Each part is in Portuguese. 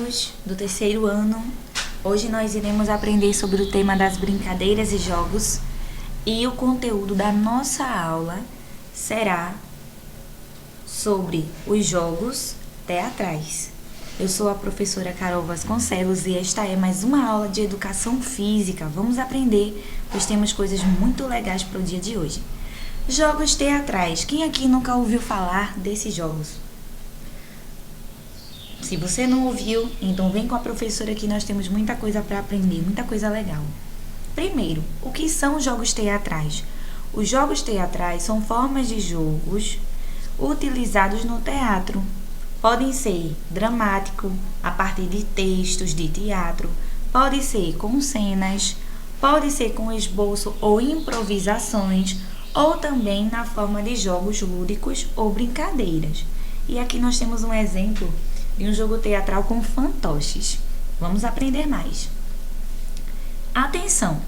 alunos do terceiro ano. Hoje nós iremos aprender sobre o tema das brincadeiras e jogos e o conteúdo da nossa aula será sobre os jogos teatrais. Eu sou a professora Carol Vasconcelos e esta é mais uma aula de educação física. Vamos aprender, pois temos coisas muito legais para o dia de hoje. Jogos teatrais. Quem aqui nunca ouviu falar desses jogos? Se você não ouviu, então vem com a professora que nós temos muita coisa para aprender, muita coisa legal. Primeiro, o que são jogos teatrais? Os jogos teatrais são formas de jogos utilizados no teatro. Podem ser dramático, a partir de textos de teatro, pode ser com cenas, pode ser com esboço ou improvisações, ou também na forma de jogos lúdicos ou brincadeiras. E aqui nós temos um exemplo de um jogo teatral com fantoches. Vamos aprender mais. Atenção!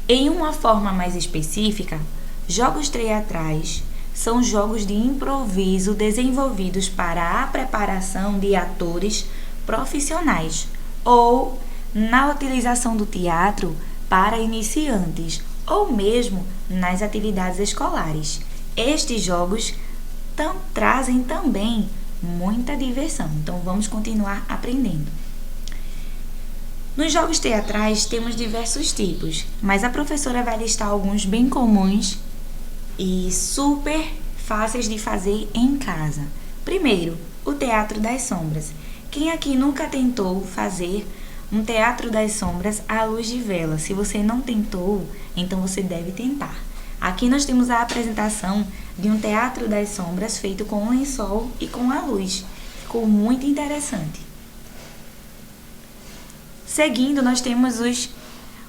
Em uma forma mais específica, jogos teatrais são jogos de improviso desenvolvidos para a preparação de atores profissionais ou na utilização do teatro para iniciantes ou mesmo nas atividades escolares. Estes jogos trazem também muita diversão. Então, vamos continuar aprendendo. Nos jogos teatrais temos diversos tipos, mas a professora vai listar alguns bem comuns e super fáceis de fazer em casa. Primeiro, o teatro das sombras. Quem aqui nunca tentou fazer um teatro das sombras à luz de vela? Se você não tentou, então você deve tentar. Aqui nós temos a apresentação de um teatro das sombras feito com um lençol e com a luz. Ficou muito interessante. Seguindo, nós temos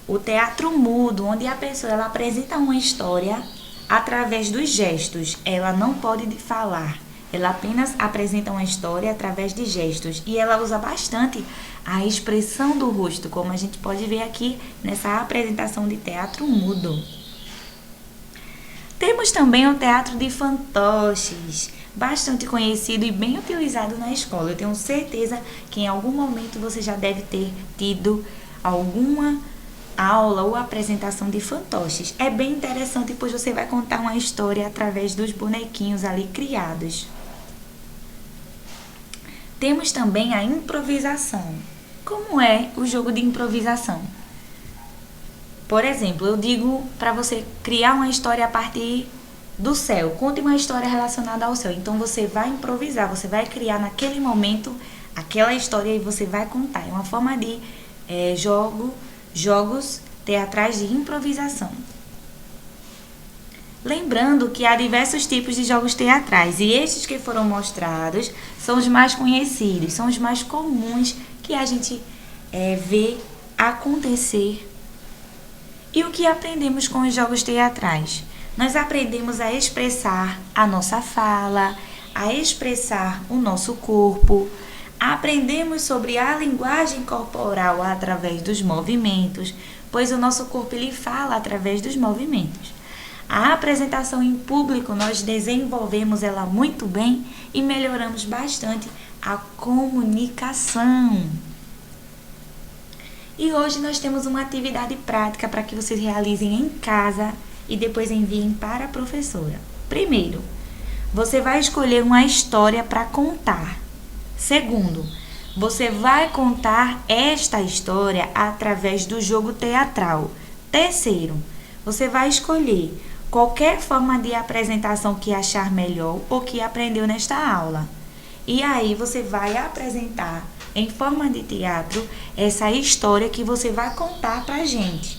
o teatro mudo, onde a pessoa ela apresenta uma história através dos gestos. Ela não pode falar, ela apenas apresenta uma história através de gestos. E ela usa bastante a expressão do rosto, como a gente pode ver aqui nessa apresentação de teatro mudo. Temos também o teatro de fantoches, bastante conhecido e bem utilizado na escola. Eu tenho certeza que em algum momento você já deve ter tido alguma aula ou apresentação de fantoches. É bem interessante, pois você vai contar uma história através dos bonequinhos ali criados. Temos também a improvisação. Como é o jogo de improvisação? Por exemplo, eu digo para você criar uma história a partir do céu. Conte uma história relacionada ao céu. Então, você vai improvisar, você vai criar naquele momento aquela história e você vai contar. É uma forma de jogos teatrais de improvisação. Lembrando que há diversos tipos de jogos teatrais e estes que foram mostrados são os mais conhecidos, são os mais comuns que a gente vê acontecer. E o que aprendemos com os jogos teatrais? Nós aprendemos a expressar a nossa fala, a expressar o nosso corpo, aprendemos sobre a linguagem corporal através dos movimentos, pois o nosso corpo ele fala através dos movimentos. A apresentação em público, nós desenvolvemos ela muito bem e melhoramos bastante a comunicação. E hoje nós temos uma atividade prática para que vocês realizem em casa e depois enviem para a professora. Primeiro, você vai escolher uma história para contar. Segundo, você vai contar esta história através do jogo teatral. Terceiro, você vai escolher qualquer forma de apresentação que achar melhor ou que aprendeu nesta aula. E aí você vai apresentar em forma de teatro essa história que você vai contar para a gente.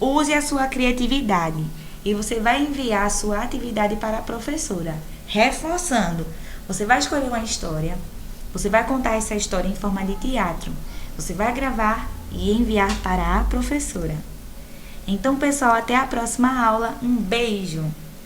Use a sua criatividade e você vai enviar a sua atividade para a professora. Reforçando, você vai escolher uma história, você vai contar essa história em forma de teatro, você vai gravar e enviar para a professora. Então, pessoal, até a próxima aula. Um beijo!